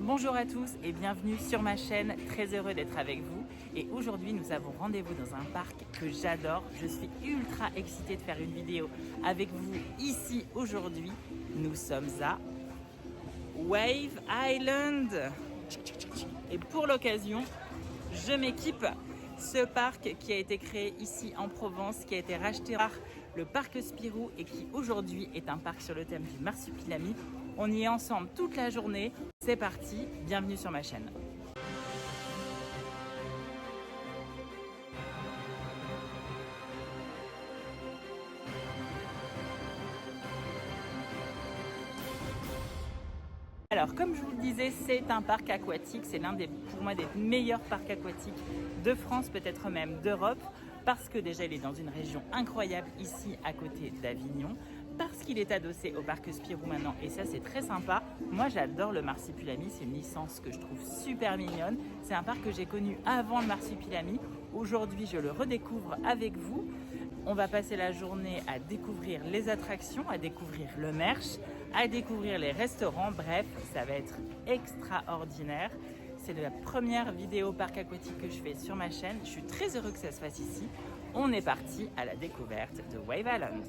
Bonjour à tous et bienvenue sur ma chaîne, très heureux d'être avec vous. Et aujourd'hui nous avons rendez-vous dans un parc que j'adore. Je suis ultra excitée de faire une vidéo avec vous ici aujourd'hui. Nous sommes à Wave Island. Et pour l'occasion, je m'équipe. Ce parc qui a été créé ici en Provence, qui a été racheté par le parc Spirou et qui aujourd'hui est un parc sur le thème du marsupilami. On y est ensemble toute la journée. C'est parti, bienvenue sur ma chaîne. Alors, comme je vous le disais, c'est un parc aquatique. C'est l'un pour moi, des meilleurs parcs aquatiques de France, peut-être même d'Europe, parce que déjà, il est dans une région incroyable, ici, à côté d'Avignon, parce qu'il est adossé au parc Spirou maintenant, et ça, c'est très sympa. Moi, j'adore le marsupilami. C'est une licence que je trouve super mignonne. C'est un parc que j'ai connu avant le marsupilami. Aujourd'hui, je le redécouvre avec vous. On va passer la journée à découvrir les attractions, à découvrir le merch, à découvrir les restaurants. Bref, ça va être extraordinaire. C'est la première vidéo parc aquatique que je fais sur ma chaîne. Je suis très heureux que ça se fasse ici. On est parti à la découverte de Wave Island.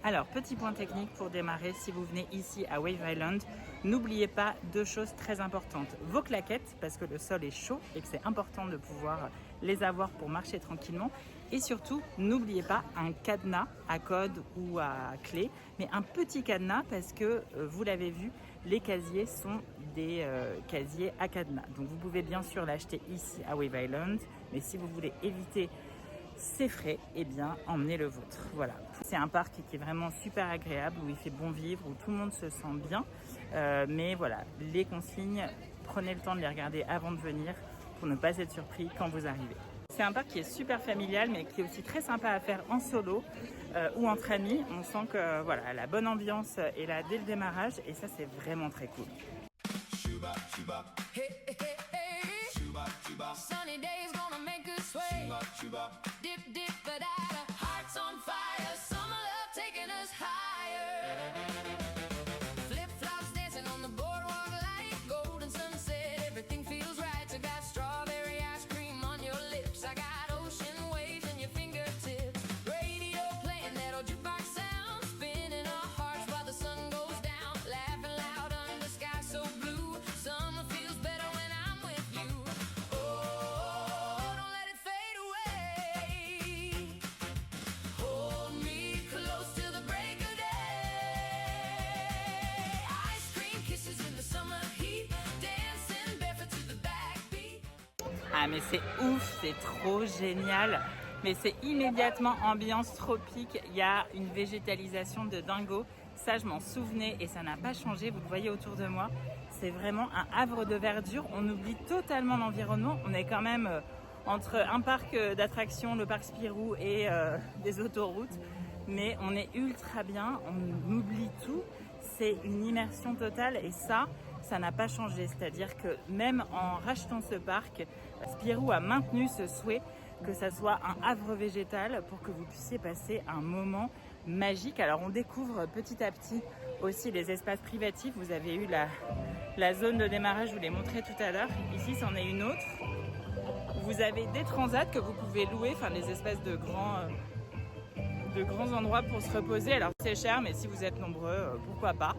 Alors, petit point technique pour démarrer, si vous venez ici à Wave Island, n'oubliez pas deux choses très importantes. Vos claquettes, parce que le sol est chaud et que c'est important de pouvoir les avoir pour marcher tranquillement. Et surtout, n'oubliez pas un cadenas à code ou à clé, mais un petit cadenas parce que, vous l'avez vu, les casiers sont des casiers à cadenas. Donc, vous pouvez bien sûr l'acheter ici à Wave Island, mais si vous voulez éviter ces frais, eh bien, emmenez le vôtre. Voilà. C'est un parc qui est vraiment super agréable, où il fait bon vivre, où tout le monde se sent bien. Mais voilà, les consignes, prenez le temps de les regarder avant de venir pour ne pas être surpris quand vous arrivez. C'est un parc qui est super familial, mais qui est aussi très sympa à faire en solo ou entre amis. On sent que voilà, la bonne ambiance est là dès le démarrage et ça, c'est vraiment très cool. Sunny days gonna make us sway. Dip, dip, but our hearts on fire. Summer love taking us higher. Flip flops dancing on the boardwalk like golden sunset. Everything feels right. I got strawberry ice cream on your lips. I got ocean waves in your fingertips. Radio playing that old jukebox sound, spinning our hearts while the sun goes down. Laughing loud under sky so blue. Summer feels better when I'm with you. Ah mais c'est ouf, c'est trop génial. Mais c'est immédiatement ambiance tropique. Il y a une végétalisation de dingo. Ça, je m'en souvenais et ça n'a pas changé. Vous le voyez autour de moi. C'est vraiment un havre de verdure. On oublie totalement l'environnement. On est quand même entre un parc d'attractions, le parc Spirou et des autoroutes. Mais on est ultra bien. On oublie tout. C'est une immersion totale et ça n'a pas changé. C'est-à-dire que même en rachetant ce parc, Spirou a maintenu ce souhait que ça soit un havre végétal pour que vous puissiez passer un moment magique. Alors on découvre petit à petit aussi les espaces privatifs. Vous avez eu la zone de démarrage, je vous l'ai montré tout à l'heure. Ici, c'en est une autre. Vous avez des transats que vous pouvez louer, enfin des espèces de grands endroits pour se reposer. Alors c'est cher, mais si vous êtes nombreux, pourquoi pas.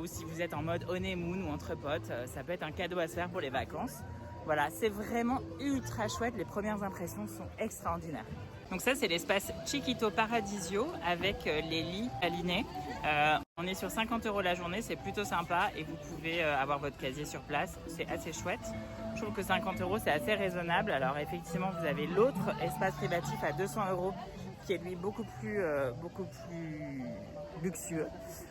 Ou si vous êtes en mode honeymoon ou entre potes, ça peut être un cadeau à se faire pour les vacances. Voilà, c'est vraiment ultra chouette. Les premières impressions sont extraordinaires. Donc ça, c'est l'espace Chiquito Paradisio avec les lits alignés. On est sur 50 € la journée, c'est plutôt sympa et vous pouvez avoir votre casier sur place. C'est assez chouette. Je trouve que 50 € c'est assez raisonnable. Alors effectivement, vous avez l'autre espace privatif à 200 € qui est lui beaucoup plus luxueux.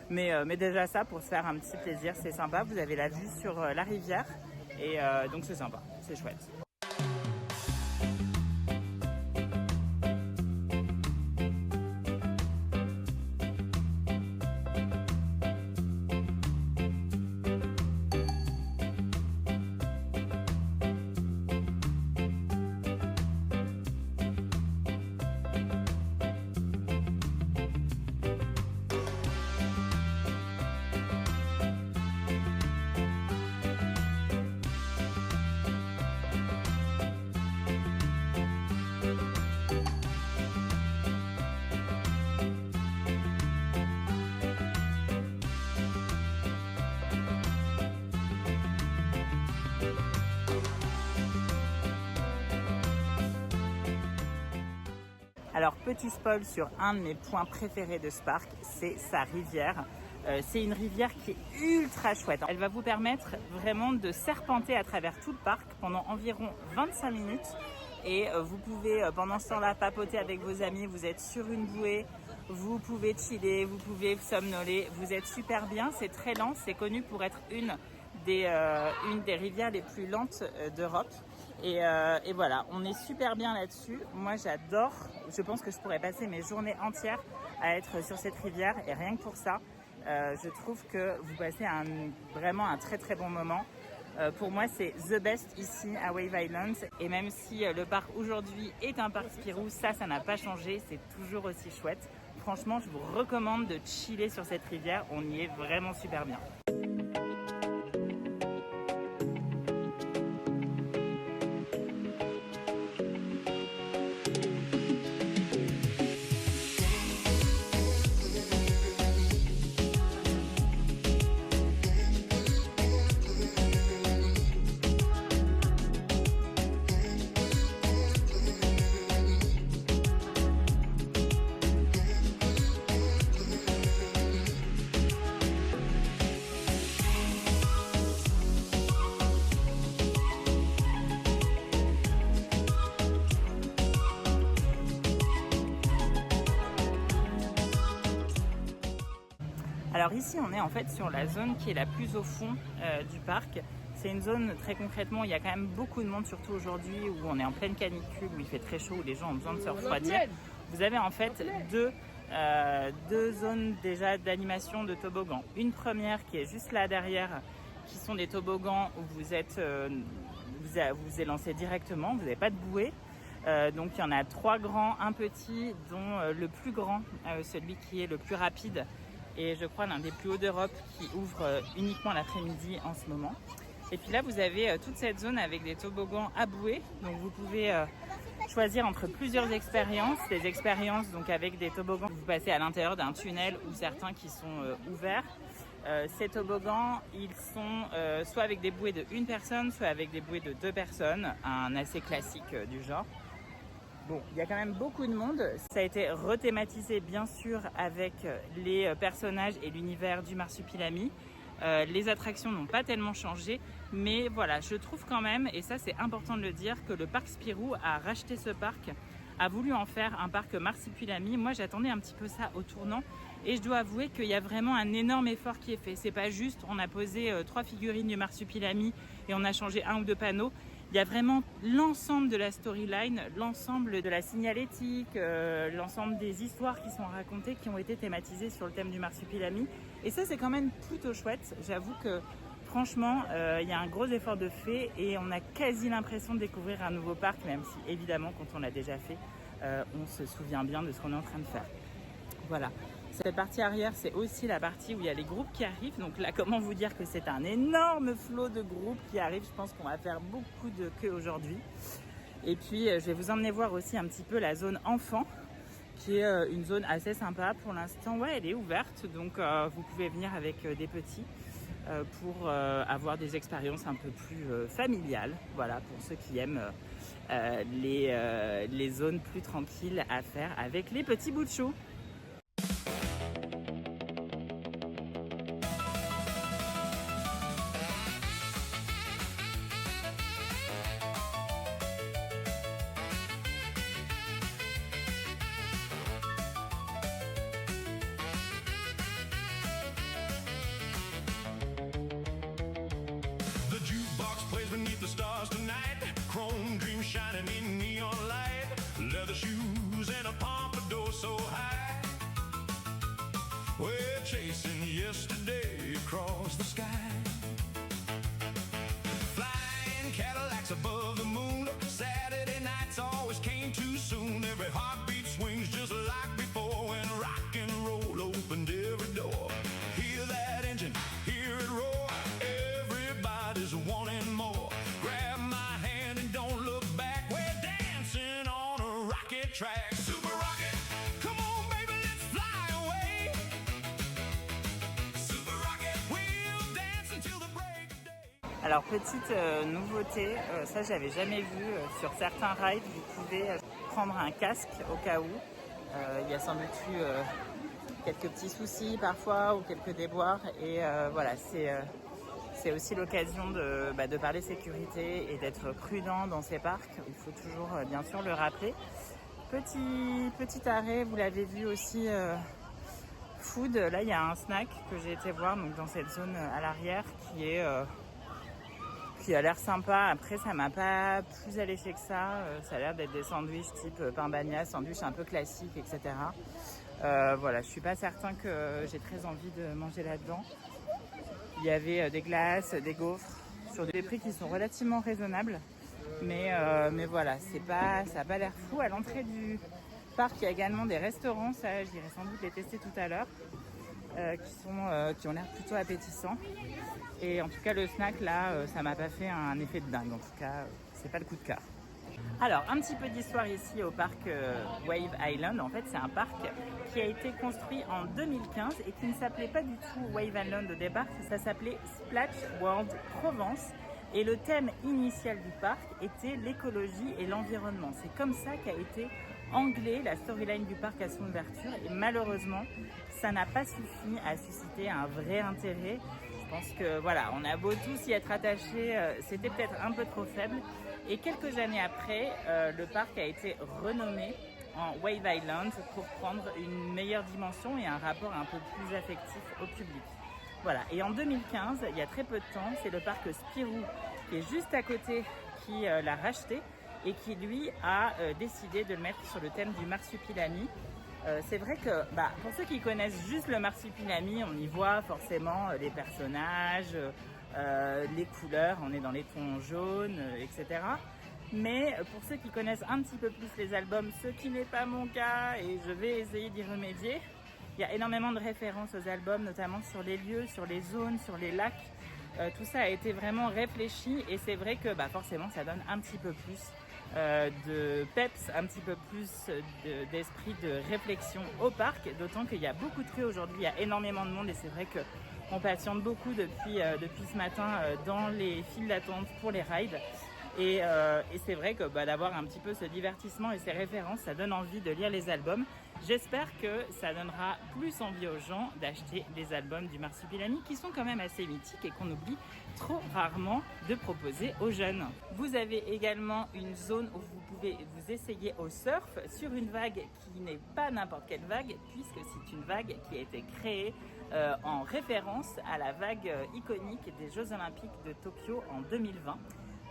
Mais déjà ça, pour se faire un petit plaisir, c'est sympa. Vous avez la vue sur la rivière et donc c'est sympa, c'est chouette. Alors, petit spoil sur un de mes points préférés de ce parc, c'est sa rivière. C'est une rivière qui est ultra chouette. Elle va vous permettre vraiment de serpenter à travers tout le parc pendant environ 25 minutes. Et vous pouvez, pendant ce temps-là, papoter avec vos amis. Vous êtes sur une bouée, vous pouvez chiller, vous pouvez somnoler. Vous êtes super bien, c'est très lent. C'est connu pour être une des rivières les plus lentes d'Europe. Et voilà, on est super bien là-dessus. Moi, j'adore. Je pense que je pourrais passer mes journées entières à être sur cette rivière. Et rien que pour ça, je trouve que vous passez vraiment un très très bon moment. Pour moi, c'est the best ici à Wave Island. Et même si le parc aujourd'hui est un parc Spirou, ça n'a pas changé. C'est toujours aussi chouette. Franchement, je vous recommande de chiller sur cette rivière. On y est vraiment super bien. Alors ici, on est en fait sur la zone qui est la plus au fond du parc. C'est une zone, très concrètement, il y a quand même beaucoup de monde, surtout aujourd'hui où on est en pleine canicule, où il fait très chaud, où les gens ont besoin de se refroidir. Vous avez en fait deux zones déjà d'animation de toboggan. Une première qui est juste là derrière, qui sont des toboggans où vous êtes lancé directement, vous n'avez pas de bouée. Donc il y en a 3 grands, un petit, dont le plus grand, celui qui est le plus rapide, et je crois l'un des plus hauts d'Europe, qui ouvre uniquement l'après-midi en ce moment. Et puis là, vous avez toute cette zone avec des toboggans à bouée. Donc vous pouvez choisir entre plusieurs expériences. Des expériences donc avec des toboggans, vous passez à l'intérieur d'un tunnel ou certains qui sont ouverts. Ces toboggans, ils sont soit avec des bouées de 1 personne, soit avec des bouées de 2 personnes, un assez classique du genre. Bon, il y a quand même beaucoup de monde. Ça a été rethématisé bien sûr avec les personnages et l'univers du Marsupilami. Les attractions n'ont pas tellement changé, mais voilà, je trouve quand même, et ça c'est important de le dire, que le parc Spirou a racheté ce parc, a voulu en faire un parc Marsupilami. Moi j'attendais un petit peu ça au tournant, et je dois avouer qu'il y a vraiment un énorme effort qui est fait. C'est pas juste, on a posé 3 figurines du Marsupilami et on a changé 1 ou 2 panneaux. Il y a vraiment l'ensemble de la storyline, l'ensemble de la signalétique, l'ensemble des histoires qui sont racontées, qui ont été thématisées sur le thème du Marsupilami. Et ça, c'est quand même plutôt chouette. J'avoue que franchement, il y a un gros effort de fait et on a quasi l'impression de découvrir un nouveau parc, même si évidemment, quand on l'a déjà fait, on se souvient bien de ce qu'on est en train de faire. Voilà. Cette partie arrière, c'est aussi la partie où il y a les groupes qui arrivent. Donc là, comment vous dire que c'est un énorme flot de groupes qui arrivent. Je pense qu'on va faire beaucoup de queues aujourd'hui. Et puis, je vais vous emmener voir aussi un petit peu la zone enfant, qui est une zone assez sympa. Pour l'instant, ouais, elle est ouverte. Donc, vous pouvez venir avec des petits pour avoir des expériences un peu plus familiales. Voilà, pour ceux qui aiment les zones plus tranquilles à faire avec les petits bouts de chou. The jukebox plays beneath the stars tonight. Chrome dreams shining in neon light. Leather shoes and a pompadour so high. We're chasing yesterday across the sky. Flying Cadillacs above the moon. Saturday nights always came too soon. Every heartbeat swings just like before. When rock and roll opened every door. Hear that engine, hear it roar. Everybody's wanting more. Grab my hand and don't look back. We're dancing on a rocket track. Super rocket, come on baby, let's fly away. Super rocket, we'll dance until the break of day. Alors petite nouveauté, ça j'avais jamais vu, sur certains rides vous pouvez prendre un casque au cas où. Il y a sans doute eu quelques petits soucis parfois ou quelques déboires et voilà, c'est aussi l'occasion de parler sécurité et d'être prudent dans ces parcs. Il faut toujours bien sûr le rappeler. Petit arrêt, vous l'avez vu aussi, food. Là il y a un snack que j'ai été voir donc dans cette zone à l'arrière qui a l'air sympa. Après ça m'a pas plus alléché que ça. Ça a l'air d'être des sandwichs type pain bagna, sandwich un peu classique, etc. Voilà, je suis pas certain que j'ai très envie de manger là-dedans. Il y avait des glaces, des gaufres sur des prix qui sont relativement raisonnables. Mais voilà, ça n'a pas l'air fou. À l'entrée du parc, il y a également des restaurants. Ça, j'irai sans doute les tester tout à l'heure. Qui ont l'air plutôt appétissants. Et en tout cas, le snack, là, ça m'a pas fait un effet de dingue. En tout cas, c'est pas le coup de cœur. Alors, un petit peu d'histoire ici au parc Wave Island. En fait, c'est un parc qui a été construit en 2015 et qui ne s'appelait pas du tout Wave Island au départ. Ça s'appelait Splash World Provence. Et le thème initial du parc était l'écologie et l'environnement. C'est comme ça qu'a été anglais la storyline du parc à son ouverture. Et malheureusement, ça n'a pas suffi à susciter un vrai intérêt. Je pense que voilà, on a beau tous y être attachés, c'était peut-être un peu trop faible. Et quelques années après, le parc a été renommé en Wave Island pour prendre une meilleure dimension et un rapport un peu plus affectif au public. Voilà, et en 2015, il y a très peu de temps, c'est le parc Spirou qui est juste à côté qui l'a racheté et qui lui a décidé de le mettre sur le thème du marsupilami. C'est vrai que pour ceux qui connaissent juste le marsupilami, on y voit forcément les personnages, les couleurs, on est dans les tons jaunes, etc. Mais pour ceux qui connaissent un petit peu plus les albums, ce qui n'est pas mon cas et je vais essayer d'y remédier, il y a énormément de références aux albums, notamment sur les lieux, sur les zones, sur les lacs. Tout ça a été vraiment réfléchi et c'est vrai que forcément ça donne un petit peu plus de peps, un petit peu plus d'esprit de réflexion au parc, d'autant qu'il y a beaucoup de queues aujourd'hui, il y a énormément de monde et c'est vrai qu'on patiente beaucoup depuis ce matin dans les files d'attente pour les rides. Et c'est vrai que d'avoir un petit peu ce divertissement et ces références, ça donne envie de lire les albums. J'espère que ça donnera plus envie aux gens d'acheter les albums du Marsupilami qui sont quand même assez mythiques et qu'on oublie trop rarement de proposer aux jeunes. Vous avez également une zone où vous pouvez vous essayer au surf sur une vague qui n'est pas n'importe quelle vague puisque c'est une vague qui a été créée en référence à la vague iconique des Jeux Olympiques de Tokyo en 2020.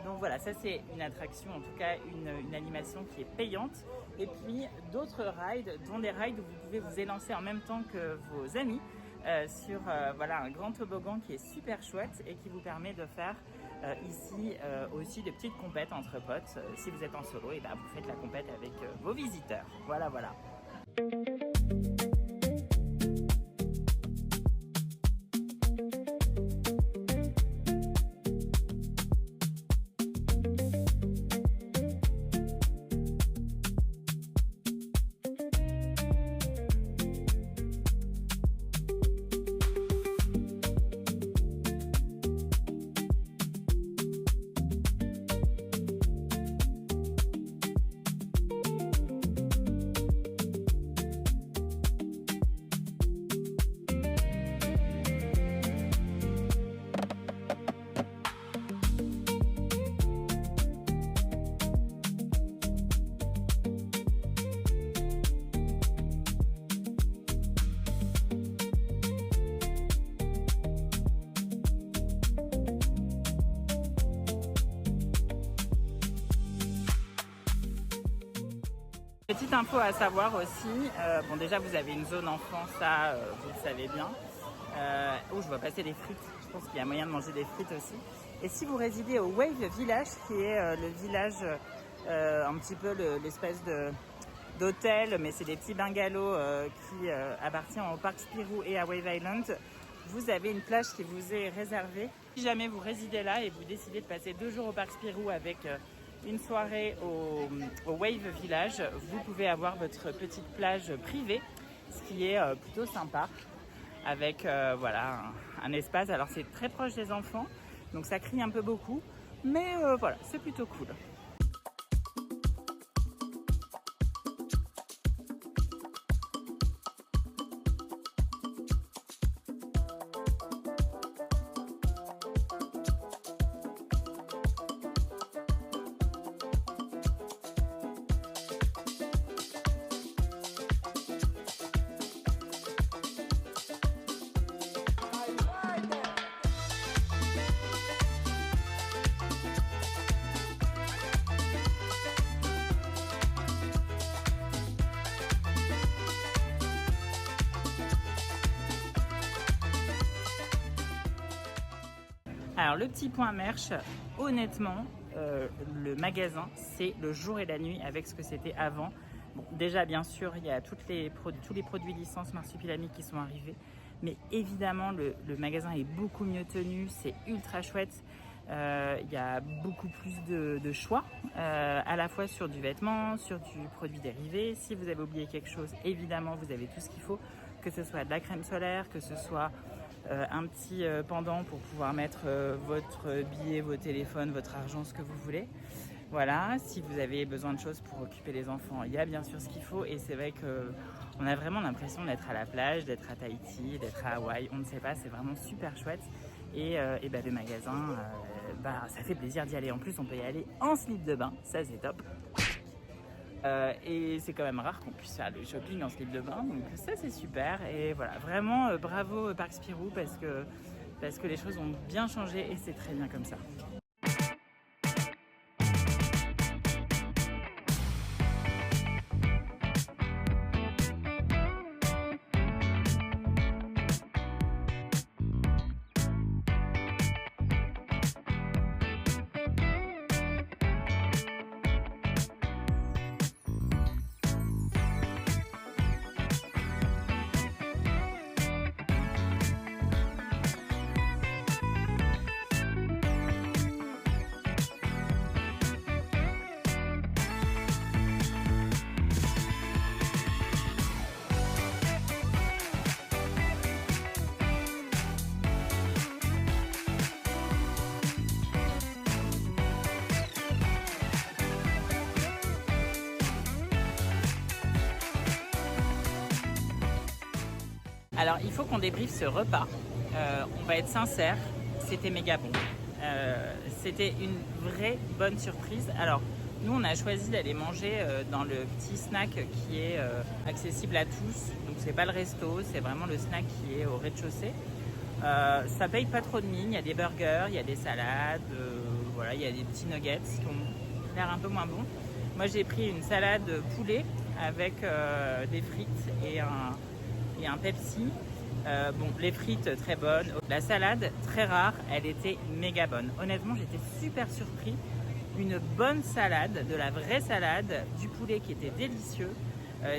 Donc voilà, ça c'est une attraction, en tout cas une animation qui est payante. Et puis d'autres rides, dont des rides où vous pouvez vous élancer en même temps que vos amis sur un grand toboggan qui est super chouette et qui vous permet de faire ici aussi de petites compètes entre potes. Si vous êtes en solo, et vous faites la compète avec vos visiteurs. Voilà. Petite info à savoir aussi, bon déjà vous avez une zone enfant, ça vous le savez bien. Oh, je vois passer des frites, je pense qu'il y a moyen de manger des frites aussi. Et si vous résidez au Wave Village, qui est le village, un petit peu l'espèce d'hôtel, mais c'est des petits bungalows qui appartiennent au parc Spirou et à Wave Island, vous avez une plage qui vous est réservée. Si jamais vous résidez là et vous décidez de passer 2 jours au parc Spirou avec une soirée au Wave Village, vous pouvez avoir votre petite plage privée, ce qui est plutôt sympa, avec voilà, un espace. Alors c'est très proche des enfants, donc ça crie un peu beaucoup, mais voilà, c'est plutôt cool. Alors le petit point merch, honnêtement, le magasin, c'est le jour et la nuit avec ce que c'était avant. Bon, déjà, bien sûr, il y a tous les produits licences Marsupilami qui sont arrivés. Mais évidemment, le magasin est beaucoup mieux tenu, c'est ultra chouette. Il y a beaucoup plus de choix, à la fois sur du vêtement, sur du produit dérivé. Si vous avez oublié quelque chose, évidemment, vous avez tout ce qu'il faut, que ce soit de la crème solaire, que ce soit un petit pendant pour pouvoir mettre votre billet, vos téléphones, votre argent, ce que vous voulez. Voilà, si vous avez besoin de choses pour occuper les enfants, il y a bien sûr ce qu'il faut. Et c'est vrai qu'on a vraiment l'impression d'être à la plage, d'être à Tahiti, d'être à Hawaï. On ne sait pas, c'est vraiment super chouette. Et le magasin, ça fait plaisir d'y aller. En plus, on peut y aller en slip de bain, ça c'est top. Et c'est quand même rare qu'on puisse faire le shopping en slip de bain, donc ça c'est super. Et voilà, vraiment bravo Parc Spirou parce que les choses ont bien changé et c'est très bien comme ça. Alors il faut qu'on débriefe ce repas, on va être sincère, c'était méga bon, c'était une vraie bonne surprise. Alors nous on a choisi d'aller manger dans le petit snack qui est accessible à tous, donc c'est pas le resto, c'est vraiment le snack qui est au rez-de-chaussée. Ça paye pas trop de mine, il y a des burgers, il y a des salades, voilà, il y a des petits nuggets qui ont l'air un peu moins bons. Moi j'ai pris une salade poulet avec des frites et un Pepsi. Bon, les frites très bonnes, la salade très rare, elle était méga bonne. Honnêtement, j'étais super surpris. Une bonne salade, de la vraie salade, du poulet qui était délicieux,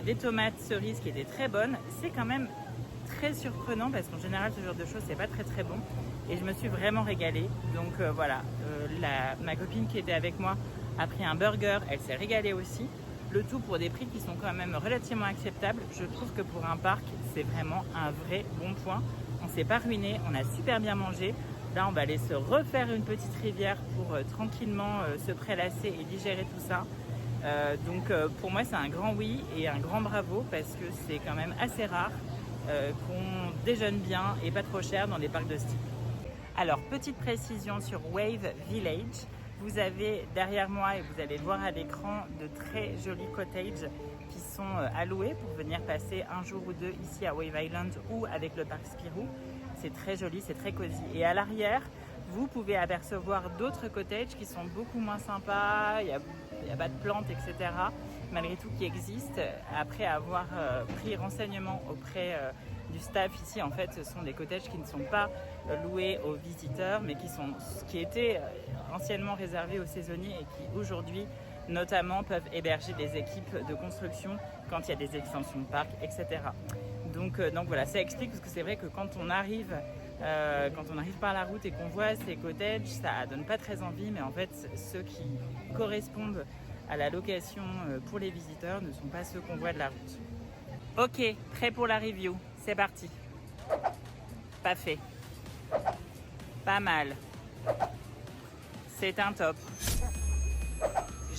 des tomates cerises qui étaient très bonnes. C'est quand même très surprenant parce qu'en général, ce genre de choses, c'est pas très très bon. Et je me suis vraiment régalée. Donc voilà, ma copine qui était avec moi a pris un burger, elle s'est régalée aussi. Le tout pour des prix qui sont quand même relativement acceptables. Je trouve que pour un parc, c'est vraiment un vrai bon point. On s'est pas ruiné, on a super bien mangé. Là, on va aller se refaire une petite rivière pour tranquillement se prélasser et digérer tout ça. Donc pour moi, c'est un grand oui et un grand bravo parce que c'est quand même assez rare qu'on déjeune bien et pas trop cher dans les parcs de ce type. Alors, petite précision sur Wave Village. Vous avez derrière moi, et vous allez le voir à l'écran, de très jolis cottages qui sont alloués pour venir passer un jour ou deux ici à Wave Island ou avec le parc Spirou. C'est très joli, c'est très cosy. Et à l'arrière, vous pouvez apercevoir d'autres cottages qui sont beaucoup moins sympas. Il y a il n'y a pas de plantes, etc. Malgré tout, qui existent. Après avoir pris renseignement auprès du staff ici, en fait, ce sont des cottages qui ne sont pas loués aux visiteurs, mais qui étaient anciennement réservés aux saisonniers et qui aujourd'hui, notamment, peuvent héberger des équipes de construction quand il y a des extensions de parc, etc. Donc voilà, ça explique, parce que c'est vrai que quand on arrive par la route et qu'on voit ces cottages, ça donne pas très envie, mais en fait, ceux qui correspondent à la location pour les visiteurs ne sont pas ceux qu'on voit de la route. Ok, prêt pour la review, c'est parti. Pas fait. Pas mal. C'est un top.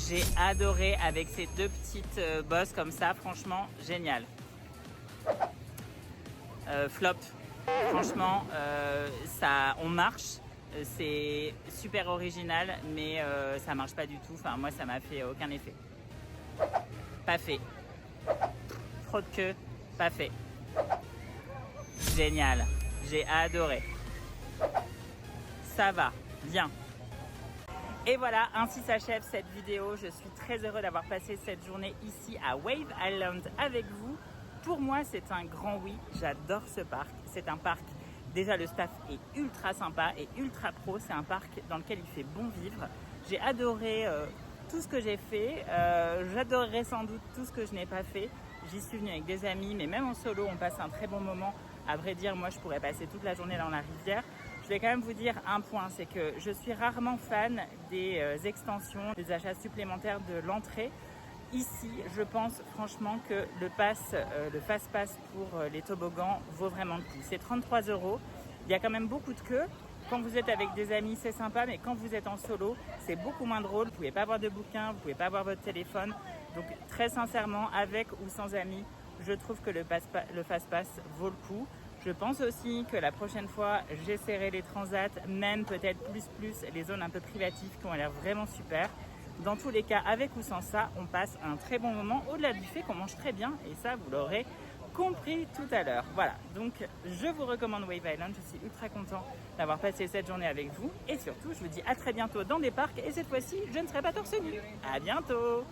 J'ai adoré avec ces deux petites bosses comme ça, franchement, génial. Flop. Franchement, on marche. C'est super original, mais ça marche pas du tout. Enfin, moi, ça m'a fait aucun effet. Pas fait. Trop de queue, pas fait. Génial. J'ai adoré. Ça va, bien. Et voilà, ainsi s'achève cette vidéo. Je suis très heureux d'avoir passé cette journée ici à Wave Island avec vous. Pour moi, c'est un grand oui. J'adore ce parc. C'est un parc, déjà le staff est ultra sympa et ultra pro. C'est un parc dans lequel il fait bon vivre. J'ai adoré tout ce que j'ai fait. J'adorerais sans doute tout ce que je n'ai pas fait. J'y suis venue avec des amis, mais même en solo, on passe un très bon moment. À vrai dire, moi, je pourrais passer toute la journée dans la rivière. Je vais quand même vous dire un point, c'est que je suis rarement fan des extensions, des achats supplémentaires de l'entrée. Ici, je pense franchement que le fast pass pour les toboggans vaut vraiment le coup. C'est 33 €. Il y a quand même beaucoup de queues. Quand vous êtes avec des amis, c'est sympa, mais quand vous êtes en solo, c'est beaucoup moins drôle. Vous pouvez pas avoir de bouquin, vous pouvez pas avoir votre téléphone. Donc très sincèrement, avec ou sans amis, je trouve que le fast pass vaut le coup. Je pense aussi que la prochaine fois, j'essaierai les transats, même peut-être plus les zones un peu privatives qui ont l'air vraiment super. Dans tous les cas, avec ou sans ça, on passe un très bon moment, au-delà du fait qu'on mange très bien, et ça, vous l'aurez compris tout à l'heure. Voilà, donc je vous recommande Wave Island, je suis ultra content d'avoir passé cette journée avec vous, et surtout, je vous dis à très bientôt dans des parcs, et cette fois-ci, je ne serai pas torse nu. À bientôt!